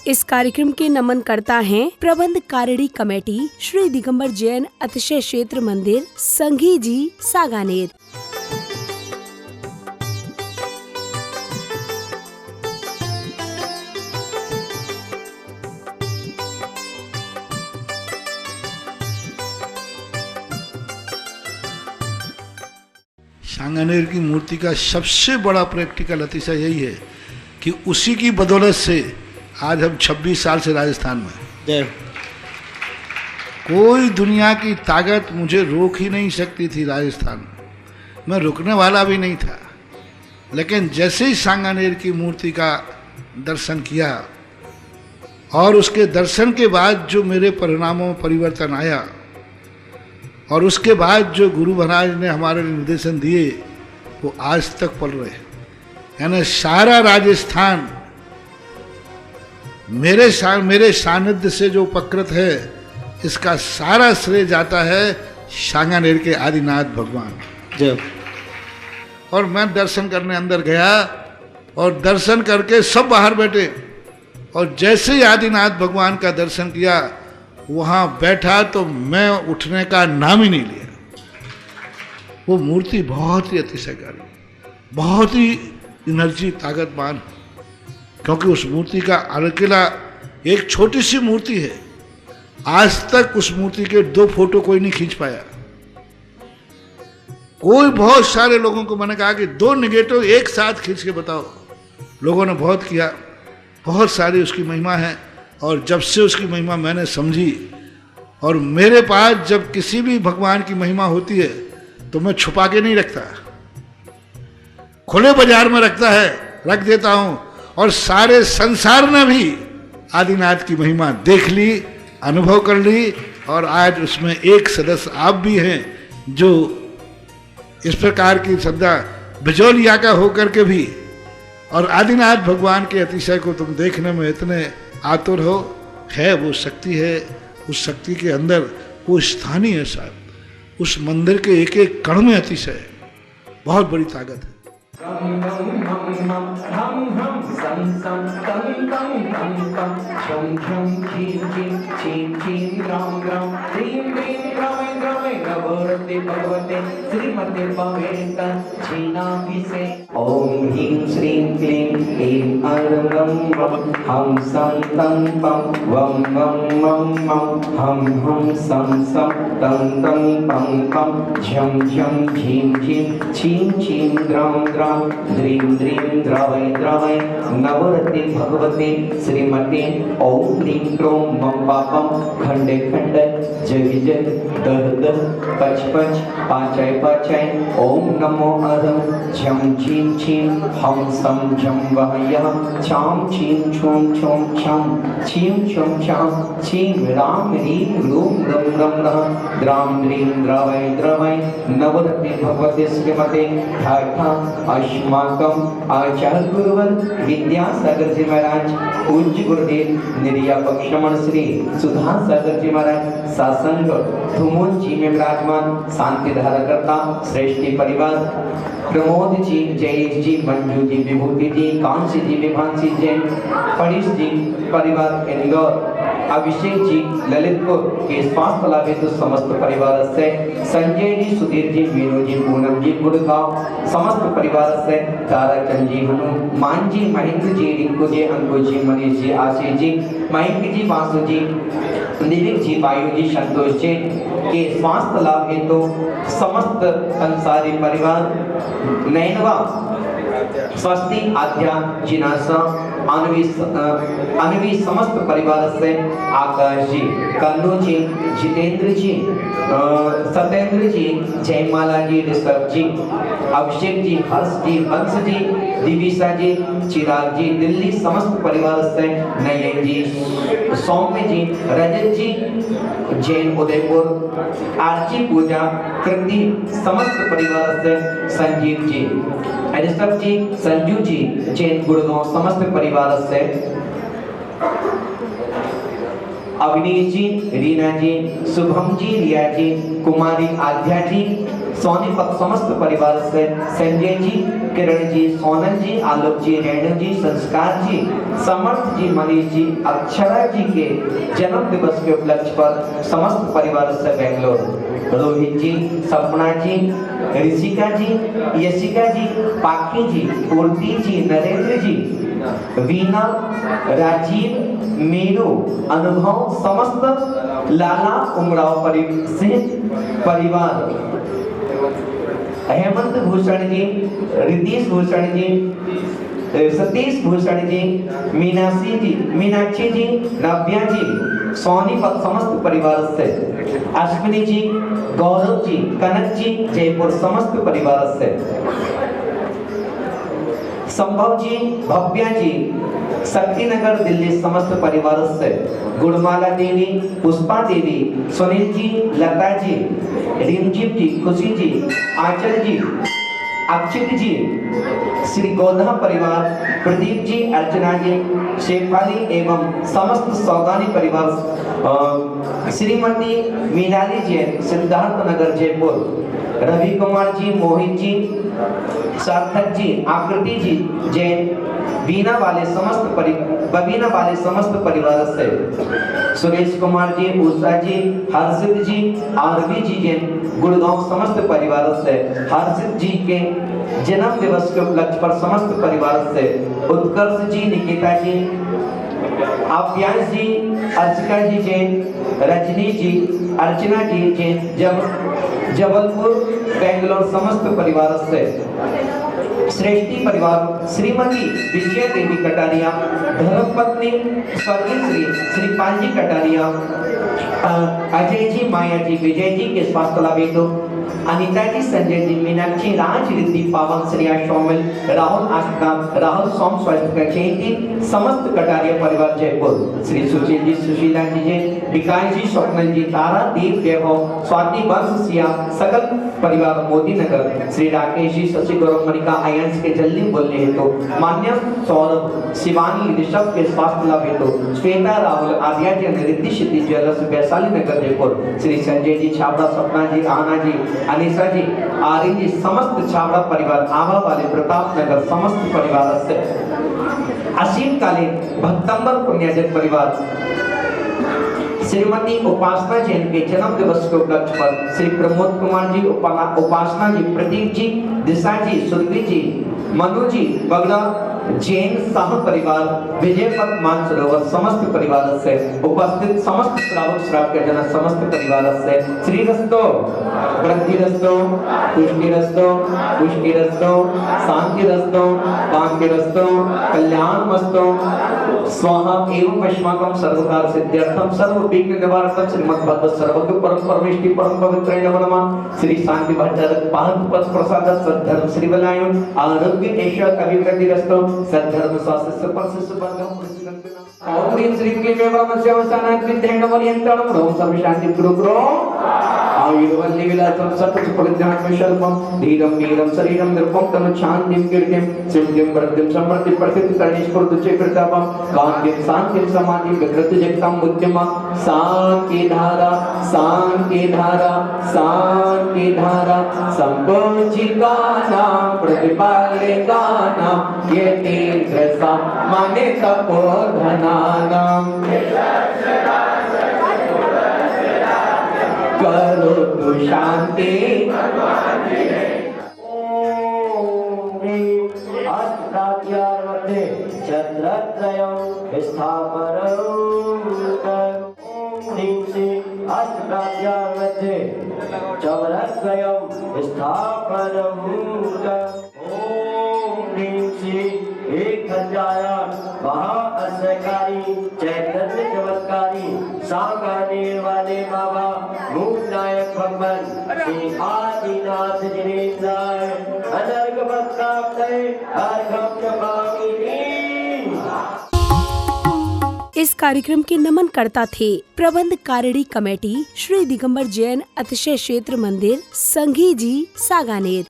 इस कार्यक्रम के नमन करता है प्रबंध कारिणी कमेटी श्री दिगंबर जैन अतिशय क्षेत्र मंदिर संघी जी सागानेर। सांगानेर की मूर्ति का सबसे बड़ा प्रैक्टिकल अतिशय यही है कि उसी की बदौलत से आज हम 26 साल से राजस्थान में हैं। कोई दुनिया की ताकत मुझे रोक ही नहीं सकती थी राजस्थान में, मैं रुकने वाला भी नहीं था। लेकिन जैसे ही सांगानेर की मूर्ति का दर्शन किया और उसके दर्शन के बाद जो मेरे परिणामों में परिवर्तन आया और उसके बाद जो गुरु महाराज ने हमारे निर्देशन दिए वो आज तक पल रहे हैं। यानी सारा राजस्थान मेरे सानिध्य से जो उपकृत है, इसका सारा श्रेय जाता है सांगानेर के आदिनाथ भगवान। जब और मैं दर्शन करने अंदर गया और दर्शन करके सब बाहर बैठे और जैसे ही आदिनाथ भगवान का दर्शन किया वहाँ बैठा तो मैं उठने का नाम ही नहीं लिया। वो मूर्ति बहुत ही अतिशयकारी, बहुत ही एनर्जी ताकतवान, क्योंकि उस मूर्ति का अकेला एक छोटी सी मूर्ति है। आज तक उस मूर्ति के 2 फोटो कोई नहीं खींच पाया। कोई बहुत सारे लोगों को मैंने कहा कि 2 नेगेटिव एक साथ खींच के बताओ। लोगों ने बहुत किया, बहुत सारी उसकी महिमा है। और जब से उसकी महिमा मैंने समझी और मेरे पास जब किसी भी भगवान की महिमा होती है तो मैं छुपा के नहीं रखता, खुले बाजार में रख देता हूं। और सारे संसार ने भी आदिनाथ की महिमा देख ली, अनुभव कर ली। और आज उसमें एक सदस्य आप भी हैं जो इस प्रकार की श्रद्धा बिजौलिया का होकर के भी और आदिनाथ भगवान के अतिशय को तुम देखने में इतने आतुर हो। है वो शक्ति है, उस शक्ति के अंदर वो स्थानीय है शायद, उस मंदिर के एक एक कण में अतिशय है, बहुत बड़ी ताकत है। ओम ह्रीं श्रीं क्लीं ऐं ऐं गं गं हं सं तं पं वं वं मं मं हं हं सं सं तं तं पं पं झं झं झीं झीं छीं छीं द्रां द्रां द्रीं द्रीं द्रावै द्रावै नवरते भगवते श्रीमते ओम ह्रीं क्रों मं पापं खंडे खंडे जय जय दह दह पच पच पाचय पाचय ओम नमो अरं झं झीं छीं हम सम झं वहयः छां छीं छूं छूं छं छीं छूं छां छीं राम ह्रीं रूं रं रं रं द्रां द्रीं द्रावै द्रावै नवरते भगवते श्रीमते ठाठा अस्माकं आचार्य गुरुवर विद्यासागर जी महाराज पूज्य गुरुदेव निर्यापक श्रमण श्री सुधा सागर जी महाराज सासंग धुमोन जी में विराजमान शांति धाराकर्ता श्रेष्ठी परिवार प्रमोद जी, जयेश जी, मंजू जी, विभूति जी, कांसी जी, विभांसी जैन, फणीश जी परिवार इंदौर, अभिषेक जी ललितपुर के स्वास्थ्य लाभ हेतु समस्त परिवार से, संजय जी, सुधीर जी, मीनू जी, पूनम जी, गुड़गांव समस्त परिवार से, ताराचंद जी, हनुमान जी, महेंद्र जी, रिंकू जी, अंकुश जी, मनीष जी, आशीष जी, महेंद्र जी, वासु जी, निविक जी, वायु जी, संतोष जी के स्वास्थ्य लाभ हेतु समस्त अंसारी परिवार, नैनवा स्वस्ति आध्या जिनासा अनवी समस्त परिवार से, आकाश जी, कन्नू जी, जितेंद्र जी, सत्येंद्र जी, जयमाला जी, ऋषभ जी, अभिषेक जी, हर्ष जी, हंस जी, दिविशा जी, चिराग जी, दिल्ली समस्त परिवार से, नयन जी, सौम्य जी, रजत जी, जैन उदयपुर, आरची पूजा, कृति समस्त परिवार से, संजीव जी, ऋषभ जी, संजू जी, जैन गुड़गांव समस्त परिवार से, अविनीश जी, रीना जी, शुभम जी, रिया जी, कुमारी आध्या जी, सोनीपत समस्त परिवार से संजय जी, किरण जी, सोनल जी, आलोक जी, रेणु जी, संस्कार जी, समर्थ जी, मनीष जी, अक्षरा जी के जन्म दिवस के उपलक्ष्य पर समस्त परिवार से बेंगलोर रोहित जी, सपना जी, ऋषिका जी, यशिका जी, पाखी जी, पूर्ति जी, नरेंद्र जी, वीना, राजीव, मीनू, अनुभव, समस्त लाला उमराव परिवार, हेमंत भूषण जी, रितेश भूषण जी, सतीश भूषण जी, मीनाक्षी जी, नव्या जी, सोनीपत समस्त परिवार से, अश्विनी जी, गौरव जी, कनक जी, जयपुर समस्त परिवार से, संभव जी, भव्या जी, शक्तिनगर दिल्ली समस्त परिवार से, गुणमाला देवी, पुष्पा देवी, सुनील जी, लता जी, रिमजिम जी, खुशी जी, आंचल जी, अक्षित जी, श्री गोधा परिवार, प्रदीप जी, अर्चना जी, शेफाली एवं समस्त सौगानी परिवार, श्रीमती मीनाली जैन, सिद्धार्थ नगर जयपुर, रवि कुमार जी, मोहित जी, सार्थक जी, आकृति जी जैन, बबीना वाले समस्त परिवार से, सुरेश कुमार जी, उषा जी, हर्षित जी, आरवी जी जैन, गुड़गांव समस्त परिवार से, हर्षित जी के जन्म दिवस के उपलक्ष्य पर समस्त परिवार से, उत्कर्ष जी, निकिता जी, आप्यास जी, अर्चिका जी जैन, रजनी जी, अर्चना जी जैन, जबलपुर बेंगलोर समस्त परिवार से, श्रेष्ठी परिवार, श्रीमती विजय देवी कटारिया, धर्मपत्नी स्वर्गीय श्री पांजी कटारिया, अजय जी, माया जी, विजय जी के स्वास्थ्य लाभ हेतु, अनिता जी, संजय जी, मीनाक्षी, राज, रिद्धि, पावन, श्रेया, शोमिल, राहुल, आस्था, राहुल, सोम, स्वास्थ्य जयंती समस्त कटारिया परिवार जयपुर, श्री सुशील जी, सुशीला जी जैन, विकास जी, स्वप्नल जी, तारा, दीप, वैभव, स्वाति, वंश, सिया, सकल परिवार मोदी नगर, श्री राकेश जी, शशि, गौरव, मणिका, आयंस के जल्दी बोलने हेतु, मान्य सौरभ, शिवानी, ऋषभ के स्वास्थ्य लाभ हेतु, श्वेता, राहुल, आद्या जी, रिद्धि, सिद्धि ज्वेलर्स, वैशाली नगर जयपुर, श्री संजय जी, छाबड़ा, सपना जी, आना जी, अनिशा जी, आर्यन जी, समस्त छाबड़ा परिवार, आभा वाले प्रताप नगर समस्त परिवार से, असीम कालीन भक्तंबर पुण्यजन परिवार, श्रीमती उपासना जैन के जन्म दिवस के उपलक्ष्य पर श्री प्रमोद कुमार जी, उपासना जी, प्रदीप जी, दिशा जी, सुरभि जी, मनु जी, बगड़ा जैन साह परिवार, विजयपत मानसरोवर समस्त परिवार से, उपस्थित समस्त श्रावक श्रावक जन समस्त परिवार से, श्री रस्तो, वृद्धि रस्तो, पुष्टि रस्तो, पुष्टि रस्तो, शांति रस्तो, कांति रस्तो, कल्याण मस्तो, स्वाहा एवं वैष्णवकम सर्वकार सिद्ध्यर्थम सर्व विघ्न निवारकम श्रीमद् भागवत सर्वज्ञ परम परमेष्टि परम पवित्र नमः, श्री शांति भट्टारक पाद पद प्रसाद सद्धर्म श्री बलायु आरोग्य ऐश्वर्य अभिवृद्धि रस्तो सद्धर्म स्वास्थ्य परसिद्ध वर्गम प्रसिद्धं ओम ह्रीं श्रीं क्लीं ब्रह्मस्य वसानात् विद्येन वरियन्तं ओम सर्व शांति गुरु आयुर्वल्ली विलासं सत्सुपरिज्ञानं शल्पं धीरं वीरं शरीरं निर्भं तनु शान्तिं कीर्तिं सिद्धिं वृद्धिं समृद्धि प्रतिकरणि स्फुर्दुचे प्रतापं कान्तिं शान्तिं समाधिं विकृति जगतां मुद्यमा शांति धारा शांति धारा शांति धारा संकोचिकानां प्रतिपालिकानां यतीन्द्र सम्माने तपोधनानां करो तु शांति अष्टाध्यायमध्ये चन्द्रत्रयं स्थापरं अष्टाध्यायमध्ये चन्द्रत्रयं स्थापरं एक हजारा महाअसकारी चैतन्य चमत्कारी सांगाने वाले बाबा मूक नायक भगवान श्री आदिनाथ जिनेन्द्राय अनर्घ भक्ताप्तये अर्घं जपामि। इस कार्यक्रम के नमनकर्ता थे प्रबंध कारिणी कमेटी श्री दिगंबर जैन अतिशय क्षेत्र मंदिर, संघी जी, सागानेर।